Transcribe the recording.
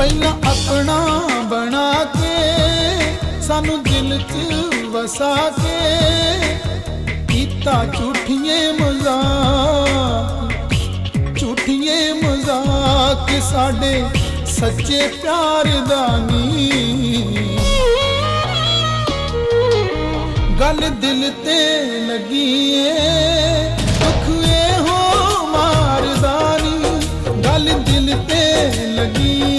ਪਹਿਲਾਂ ਆਪਣਾ ਬਣਾ ਕੇ सानू दिल च वसा के कीता झूठिए मजाक साडे सच्चे प्यार दा नी। गल दिल ते लगी दुख ए हो मारदानी, गल दिल ते लगी